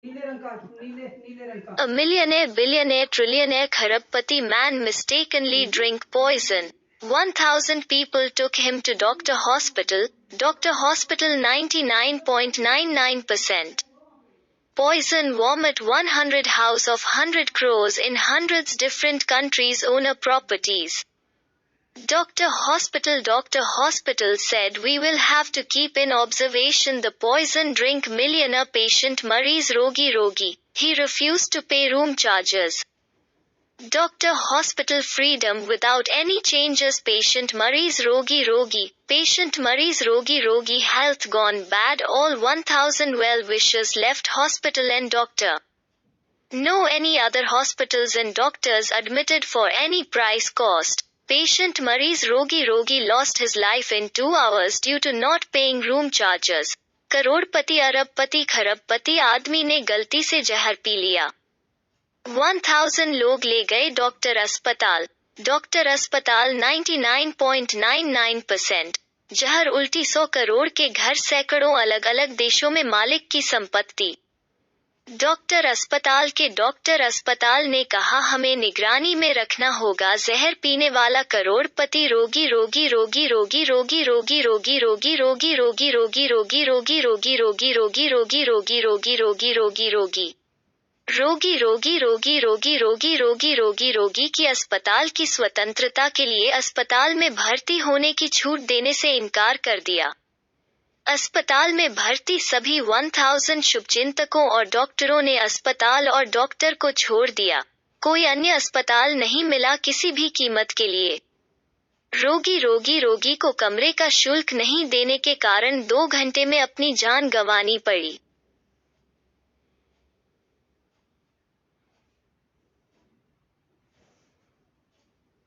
नीले रंग का, नीले रंग का। A millionaire, billionaire, trillionaire, kharabpati man mistakenly drink poison. 1,000 people took him to doctor hospital. Doctor hospital 99.99%. Poison vomit 100 house of 100 crores in hundreds different countries owner properties. Doctor Hospital said we will have to keep in observation the poison drink millionaire patient Mareez Rogi. He refused to pay room charges. Doctor Hospital freedom without any changes patient Mareez Rogi. Patient Mareez Rogi health gone bad all 1000 well wishers left hospital and doctor. No any other hospitals and doctors admitted for any price cost. Patient Mareez Rogi lost his life in 2 hours due to not paying room charges. करोड़पति अरबपति खरबपति आदमी ने गलती से जहर P लिया. 1000 लोग ले गए डॉक्टर अस्पताल. डॉक्टर अस्पताल 99.99%. जहर उल्टी 100 करोड़ के घर सैकड़ों अलग अलग देशों में मालिक की संपत्ति. डॉक्टर अस्पताल ने कहा हमें निगरानी में रखना होगा जहर पीने वाला करोड़पति रोगी. रोगी की अस्पताल की स्वतंत्रता के लिए अस्पताल में भर्ती होने की छूट देने से इनकार कर दिया. अस्पताल में भर्ती सभी 1000 शुभचिंतकों और डॉक्टरों ने अस्पताल और डॉक्टर को छोड़ दिया. कोई अन्य अस्पताल नहीं मिला किसी भी कीमत के लिए. रोगी को कमरे का शुल्क नहीं देने के कारण 2 घंटे में अपनी जान गंवानी पड़ी.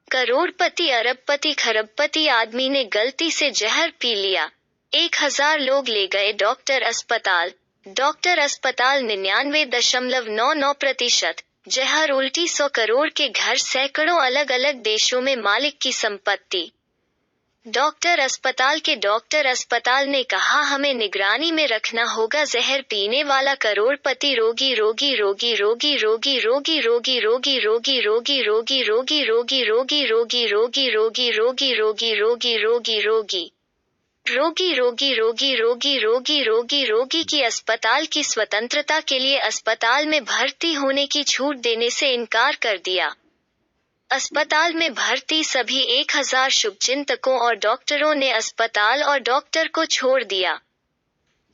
करोड़पति अरबपति खरबपति आदमी ने गलती से जहर पी लिया. 1000 लोग ले गए डॉक्टर अस्पताल. डॉक्टर अस्पताल 99.99%. जहर उल्टी 100 करोड़ के घर सैकड़ों अलग अलग देशों में मालिक की संपत्ति. डॉक्टर अस्पताल ने कहा हमें निगरानी में रखना होगा जहर पीने वाला करोड़पति रोगी. रोगी की अस्पताल की स्वतंत्रता के लिए अस्पताल में भर्ती होने की छूट देने से इनकार कर दिया. अस्पताल में भर्ती सभी 1000 शुभचिंतकों और डॉक्टरों ने अस्पताल और डॉक्टर को छोड़ दिया.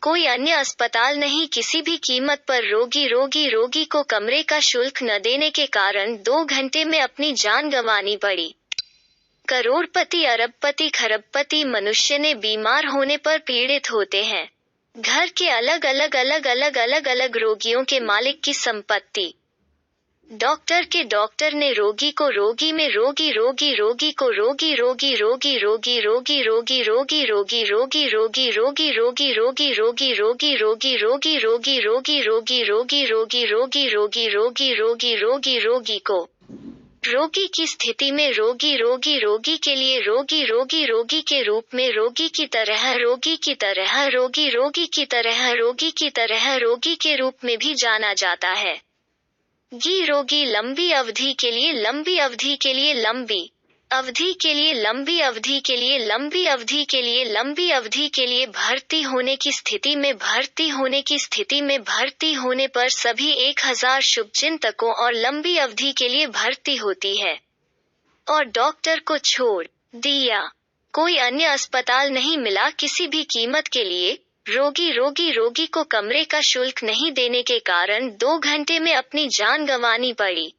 कोई अन्य अस्पताल नहीं किसी भी कीमत पर रोगी को कमरे का शुल्क न देने के कारण 2 घंटे में अपनी जान गंवानी पड़ी. करोड़पति अरबपति खरबपति मनुष्य ने बीमार होने पर पीड़ित होते हैं. घर के अलग रोगियों के मालिक की संपत्ति. डॉक्टर ने रोगी को रोगी में रोगी को रोगी को रोगी की स्थिति में रोगी के लिए रोगी के रूप में रोगी की तरह रोगी की तरह रोगी के रूप में भी जाना जाता है. रोगी लंबी अवधि के लिए लंबी अवधि के लिए लंबी अवधि के लिए लंबी अवधि के लिए लंबी अवधि के लिए लंबी अवधि के लिए भर्ती होने की स्थिति में भर्ती होने पर सभी 1000 शुभचिंतकों और लंबी अवधि के लिए भर्ती होती है. और डॉक्टर को छोड़ दिया. कोई अन्य अस्पताल नहीं मिला किसी भी कीमत के लिए. रोगी को कमरे का शुल्क नहीं देने के कारण 2 घंटे में अपनी जान गंवानी पड़ी.